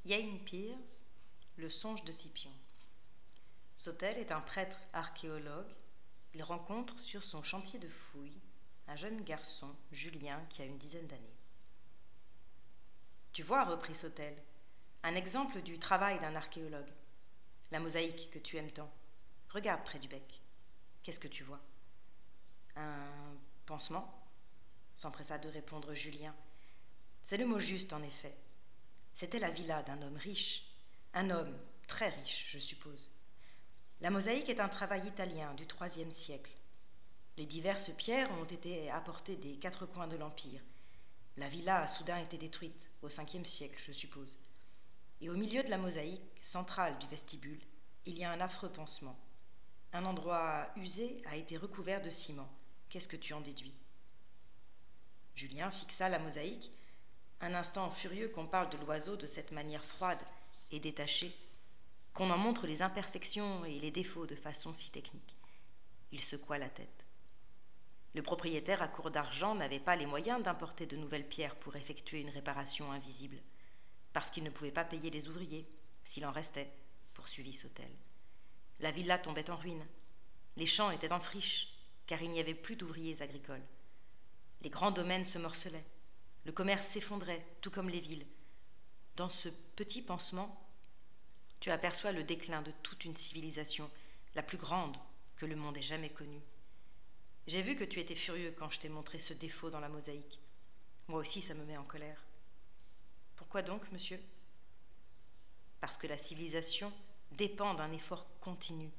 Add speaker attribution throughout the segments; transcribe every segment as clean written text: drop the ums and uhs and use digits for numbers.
Speaker 1: Yain Pearce, Le songe de Scipion. Sautel est un prêtre archéologue. Il rencontre sur son chantier de fouilles un jeune garçon, Julien, qui a une dizaine d'années. Tu vois, reprit Sautel, un exemple du travail d'un archéologue. La mosaïque que tu aimes tant. Regarde près du bec. Qu'est-ce que tu vois? Un pansement? S'empressa de répondre Julien. C'est le mot juste, en effet. C'était la villa d'un homme riche. Un homme très riche, je suppose. La mosaïque est un travail italien du IIIe siècle. Les diverses pierres ont été apportées des quatre coins de l'Empire. La villa a soudain été détruite, au Ve siècle, je suppose. Et au milieu de la mosaïque, centrale du vestibule, il y a un affreux pansement. Un endroit usé a été recouvert de ciment. Qu'est-ce que tu en déduis? Julien fixa la mosaïque, un instant furieux qu'on parle de l'oiseau de cette manière froide et détachée, qu'on en montre les imperfections et les défauts de façon si technique. Il secoua la tête. Le propriétaire à court d'argent n'avait pas les moyens d'importer de nouvelles pierres pour effectuer une réparation invisible, parce qu'il ne pouvait pas payer les ouvriers, s'il en restait, poursuivit Sautel. La villa tombait en ruine. Les champs étaient en friche, car il n'y avait plus d'ouvriers agricoles. Les grands domaines se morcelaient. Le commerce s'effondrait, tout comme les villes. Dans ce petit pansement, tu aperçois le déclin de toute une civilisation, la plus grande que le monde ait jamais connue. J'ai vu que tu étais furieux quand je t'ai montré ce défaut dans la mosaïque. Moi aussi, ça me met en colère. Pourquoi donc, monsieur? Parce que la civilisation dépend d'un effort continu,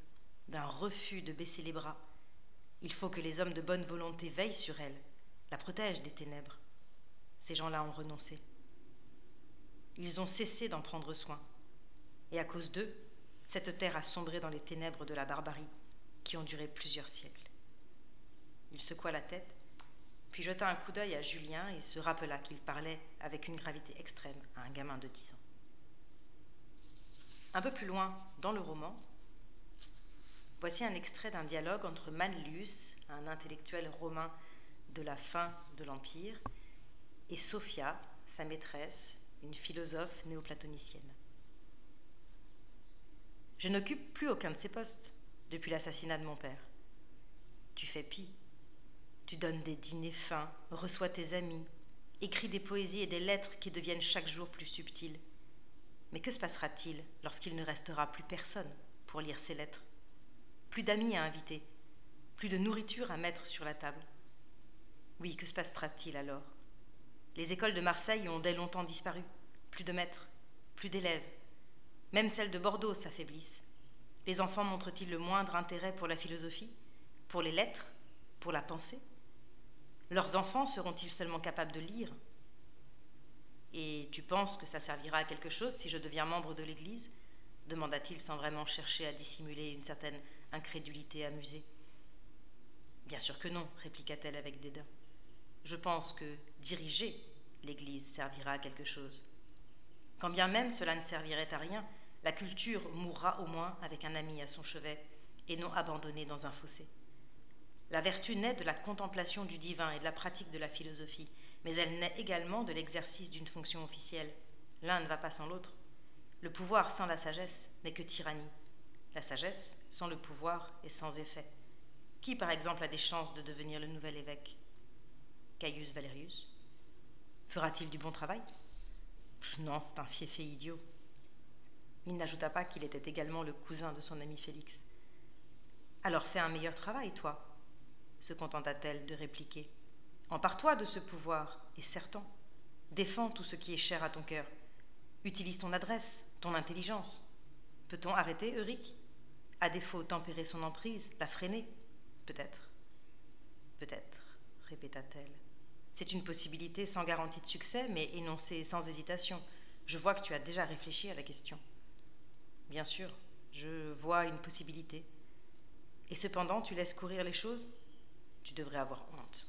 Speaker 1: d'un refus de baisser les bras. Il faut que les hommes de bonne volonté veillent sur elle, la protègent des ténèbres. Ces gens-là ont renoncé. Ils ont cessé d'en prendre soin. Et à cause d'eux, cette terre a sombré dans les ténèbres de la barbarie, qui ont duré plusieurs siècles. Il secoua la tête, puis jeta un coup d'œil à Julien et se rappela qu'il parlait avec une gravité extrême à un gamin de 10 ans. Un peu plus loin, dans le roman, voici un extrait d'un dialogue entre Manlius, un intellectuel romain de la fin de l'Empire, et Sophia, sa maîtresse, une philosophe néoplatonicienne. Je n'occupe plus aucun de ces postes depuis l'assassinat de mon père. Tu fais pis. Tu donnes des dîners fins, reçois tes amis, écris des poésies et des lettres qui deviennent chaque jour plus subtiles. Mais que se passera-t-il lorsqu'il ne restera plus personne pour lire ces lettres? Plus d'amis à inviter, plus de nourriture à mettre sur la table. Oui, que se passera-t-il alors? Les écoles de Marseille ont dès longtemps disparu. Plus de maîtres, plus d'élèves. Même celles de Bordeaux s'affaiblissent. Les enfants montrent-ils le moindre intérêt pour la philosophie, pour les lettres, pour la pensée? Leurs enfants seront-ils seulement capables de lire? Et tu penses que ça servira à quelque chose si je deviens membre de l'Église? Demanda-t-il sans vraiment chercher à dissimuler une certaine incrédulité amusée. Bien sûr que non, répliqua-t-elle avec dédain. Je pense que diriger l'Église servira à quelque chose. Quand bien même cela ne servirait à rien, la culture mourra au moins avec un ami à son chevet et non abandonnée dans un fossé. La vertu naît de la contemplation du divin et de la pratique de la philosophie, mais elle naît également de l'exercice d'une fonction officielle. L'un ne va pas sans l'autre. Le pouvoir sans la sagesse n'est que tyrannie. La sagesse sans le pouvoir est sans effet. Qui, par exemple, a des chances de devenir le nouvel évêque? Caius Valerius. Fera-t-il du bon travail? Non, c'est un fiefé idiot. Il n'ajouta pas qu'il était également le cousin de son ami Félix. Alors fais un meilleur travail, toi, se contenta-t-elle de répliquer. Empare-toi de ce pouvoir, et serre-t'en. Défends tout ce qui est cher à ton cœur. Utilise ton adresse, ton intelligence. Peut-on arrêter Euric? À défaut, tempérer son emprise, la freiner? Peut-être. Peut-être, répéta-t-elle. C'est une possibilité sans garantie de succès, mais énoncée sans hésitation. Je vois que tu as déjà réfléchi à la question. Bien sûr, je vois une possibilité. Et cependant, tu laisses courir les choses? Tu devrais avoir honte.